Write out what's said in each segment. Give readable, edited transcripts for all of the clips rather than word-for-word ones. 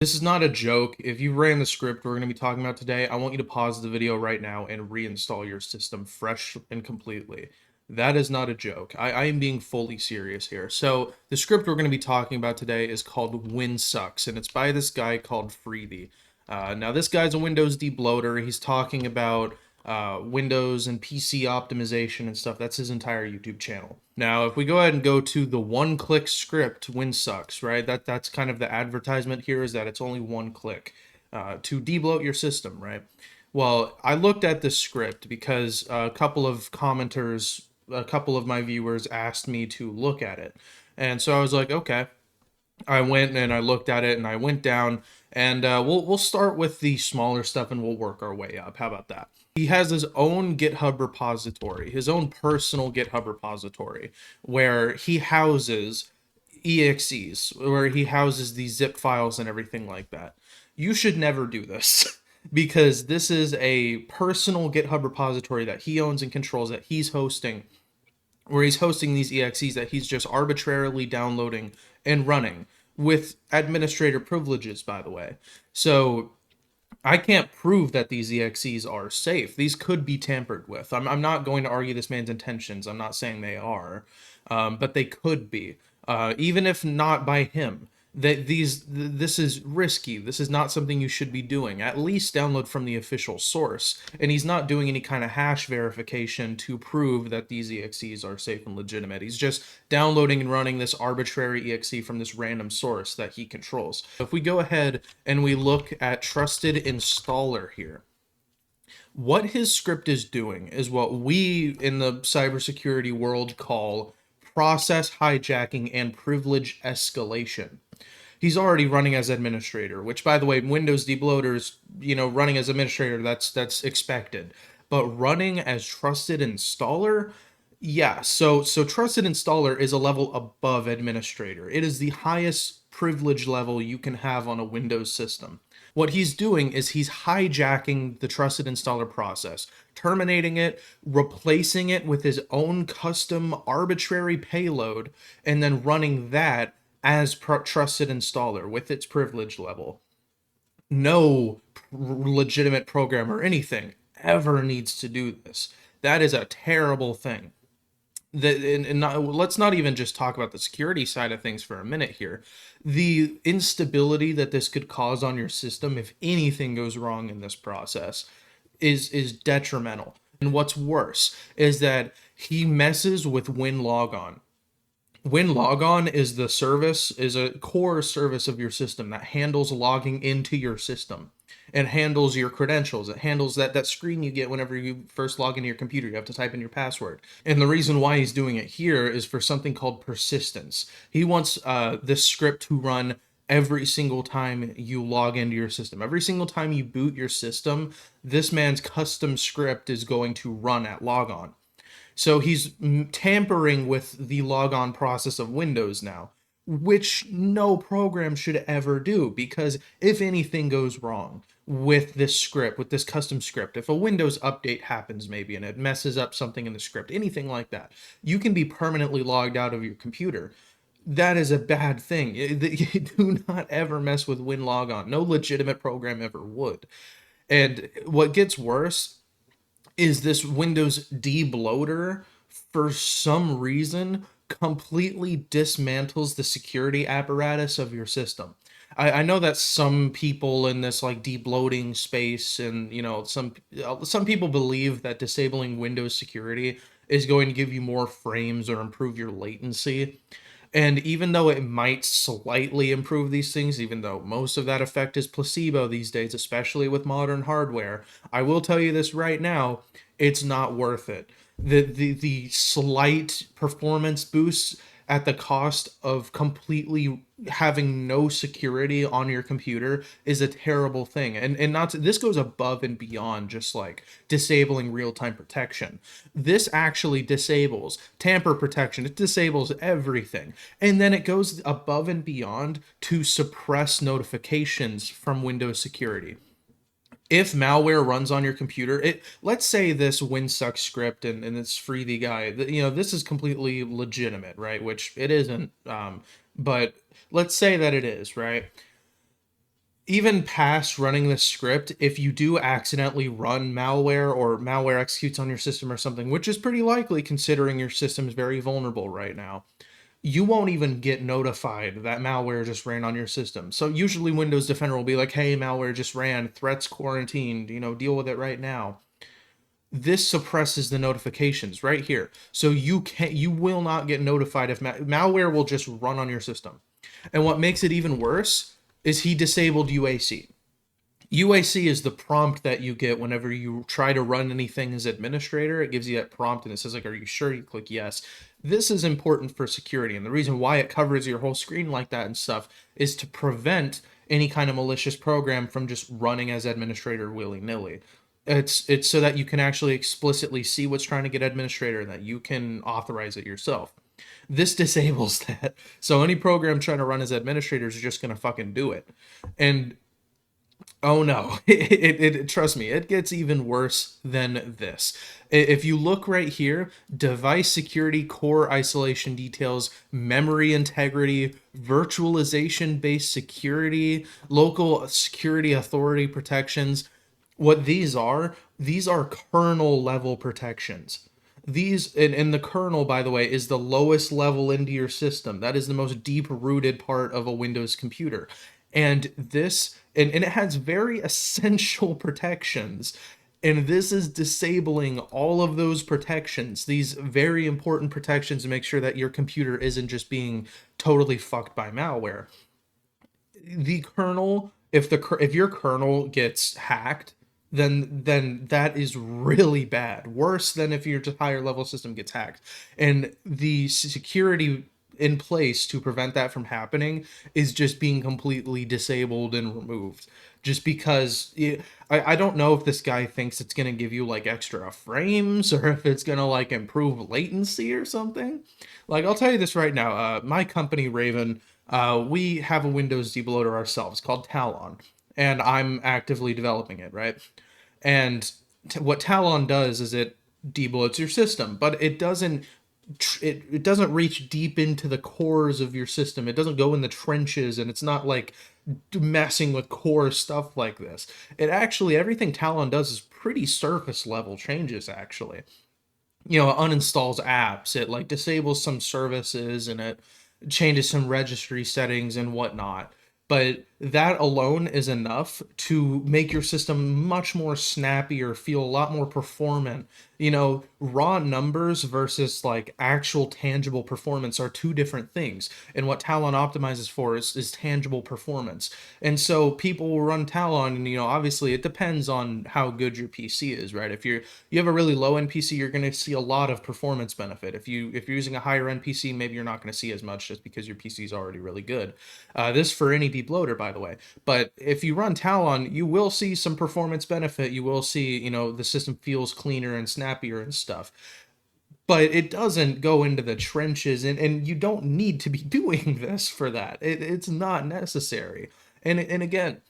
This is not a joke. If you ran the script we're going to be talking about today, I want you to pause the video right now and reinstall your system fresh and completely. That is not a joke. I am being fully serious here. So the script we're going to be talking about today is called WinSux, and it's by this guy called Freebie. Now this guy's a Windows debloater. He's talking about Windows and PC optimization and stuff. That's his entire YouTube channel. Now, if we go ahead and go to the one-click script, WinSux, right? That's kind of the advertisement here, is that it's only one click to debloat your system, right? Well, I looked at this script because a couple of commenters, a couple of my viewers asked me to look at it. And so I was like, okay. I went and I looked at it and I went down and we'll start with the smaller stuff and we'll work our way up. How about that? He has his own GitHub repository, his own personal GitHub repository, where he houses exes, where he houses these zip files and everything like that. You should never do this because this is a personal GitHub repository that he owns and controls, that he's hosting, where he's hosting these exes that he's just arbitrarily downloading and running with administrator privileges, by the way. So I can't prove that these exes are safe. These could be tampered with. I'm not going to argue this man's intentions. I'm not saying they are, but they could be, even if not by him. This is risky. This is not something you should be doing. At least download from the official source. And he's not doing any kind of hash verification to prove that these exes are safe and legitimate. He's just downloading and running this arbitrary exe from this random source that he controls. If we go ahead and we look at trusted installer here, what his script is doing is what we in the cybersecurity world call process hijacking and privilege escalation. He's already running as administrator, which, by the way, Windows debloaters, running as administrator, that's expected. But running as trusted installer, yeah. So trusted installer is a level above administrator. It is the highest privilege level you can have on a Windows system. What he's doing is he's hijacking the trusted installer process, terminating it, replacing it with his own custom arbitrary payload, and then running that as trusted installer with its privilege level. No legitimate programmer or anything ever needs to do this. That is a terrible thing. Let's not even just talk about the security side of things for a minute here. The instability that this could cause on your system if anything goes wrong in this process is detrimental. And what's worse is that he messes with WinLogon. WinLogon is the service, is a core service of your system that handles logging into your system and handles your credentials. It handles that screen you get whenever you first log into your computer. You have to type in your password. And the reason why he's doing it here is for something called persistence. He wants this script to run every single time you log into your system. Every single time you boot your system, this man's custom script is going to run at logon. So he's tampering with the logon process of Windows now, which no program should ever do, because if anything goes wrong with this script, with this custom script, if a Windows update happens maybe and it messes up something in the script, anything like that, you can be permanently logged out of your computer. That is a bad thing. You do not ever mess with WinLogon. No legitimate program ever would. And what gets worse is this Windows debloater, for some reason, completely dismantles the security apparatus of your system. I know that some people in this like debloating space, and some people believe that disabling Windows security is going to give you more frames or improve your latency. And even though it might slightly improve these things, even though most of that effect is placebo these days, especially with modern hardware, I will tell you this right now, it's not worth it. The slight performance boosts at the cost of completely having no security on your computer is a terrible thing. And not to, this goes above and beyond just like disabling real-time protection. This actually disables tamper protection. It disables everything. And then it goes above and beyond to suppress notifications from Windows security. If malware runs on your computer, let's say this WinSux script and it's free the guy, this is completely legitimate, right? Which it isn't, but let's say that it is, right? even past running this script, if you do accidentally run malware or malware executes on your system or something, which is pretty likely considering your system is very vulnerable right now, you won't even get notified that malware just ran on your system. So usually Windows Defender will be like, hey, malware just ran, threats quarantined, deal with it right now. This suppresses the notifications right here. So you will not get notified if malware will just run on your system. And what makes it even worse is he disabled UAC. UAC is the prompt that you get whenever you try to run anything as administrator. It gives you that prompt and it says like, are you sure? You click yes. This is important for security. And the reason why it covers your whole screen like that and stuff is to prevent any kind of malicious program from just running as administrator willy-nilly. It's so that you can actually explicitly see what's trying to get administrator and that you can authorize it yourself. This disables that. So any program trying to run as administrators is just going to fucking do it. And oh no, trust me, it gets even worse than this. If you look right here, device security, core isolation details, memory integrity, virtualization based security, local security authority protections, what these are kernel level protections. These and the kernel, by the way, is the lowest level into your system. That is the most deep rooted part of a Windows computer. And and it has very essential protections. And this is disabling all of those protections, these very important protections to make sure that your computer isn't just being totally fucked by malware. The kernel, if your kernel gets hacked, then that is really bad, worse than if your higher level system gets hacked. And the security in place to prevent that from happening is just being completely disabled and removed, just because I don't know if this guy thinks it's going to give you like extra frames or if it's going to like improve latency or something. Like, I'll tell you this right now, my company Raven, we have a Windows debloater ourselves called Talon, and I'm actively developing it, right? And what Talon does is it debloats your system, but it doesn't reach deep into the cores of your system. It doesn't go in the trenches, and it's not like messing with core stuff like this. It actually, everything Talon does is pretty surface level changes actually. It uninstalls apps, it like disables some services, and it changes some registry settings and whatnot. But that alone is enough to make your system much more snappier, feel a lot more performant. Raw numbers versus like actual tangible performance are two different things. And what Talon optimizes for is tangible performance. And so people will run Talon, and obviously it depends on how good your PC is, right? If you have a really low end PC, you're going to see a lot of performance benefit. If you're using a higher end PC, maybe you're not going to see as much just because your PC is already really good. This for any debloater, by the way. But if you run Talon, you will see some performance benefit. You will see, the system feels cleaner and snappier and stuff. But it doesn't go into the trenches, and you don't need to be doing this for that. It's not necessary. And again,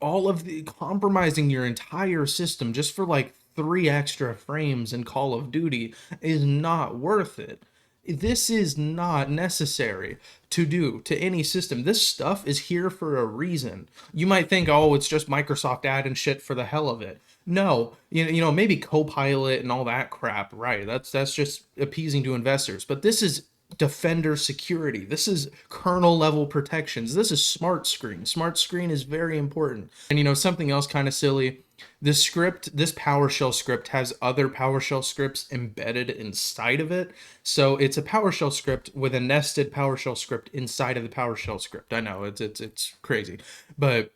all of the compromising your entire system just for like 3 extra frames in Call of Duty is not worth it. This is not necessary to do to any system. This stuff is here for a reason. You might think, oh, it's just Microsoft adding shit for the hell of it. No, maybe Copilot and all that crap, right? That's just appeasing to investors. But this is Defender security. This is kernel level protections. This is smart screen. Smart screen is very important. And something else kind of silly. This PowerShell script has other PowerShell scripts embedded inside of it. So it's a PowerShell script with a nested PowerShell script inside of the PowerShell script. I know it's crazy, but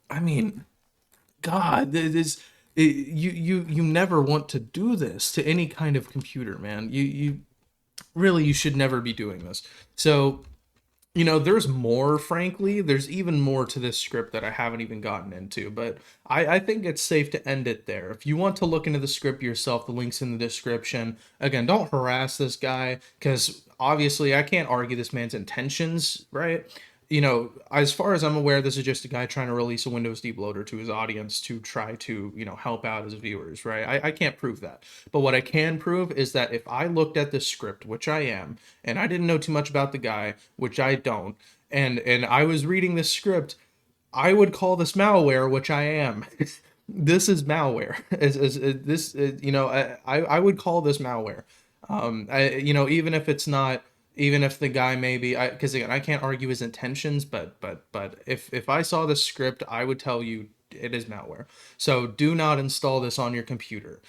I mean, God, you never want to do this to any kind of computer, man. You should never be doing this. So, there's more, frankly. There's even more to this script that I haven't even gotten into, but I think it's safe to end it there. If you want to look into the script yourself, the link's in the description. Again, don't harass this guy, because obviously I can't argue this man's intentions, right? As far as I'm aware, this is just a guy trying to release a Windows debloater to his audience to try to, help out his viewers, right? I can't prove that. But what I can prove is that if I looked at this script, which I am, and I didn't know too much about the guy, which I don't, and I was reading this script, I would call this malware, which I am. This is malware. I would call this malware. Even if it's not, even if the guy maybe, because again, I can't argue his intentions, but if I saw the script, I would tell you it is malware. So do not install this on your computer.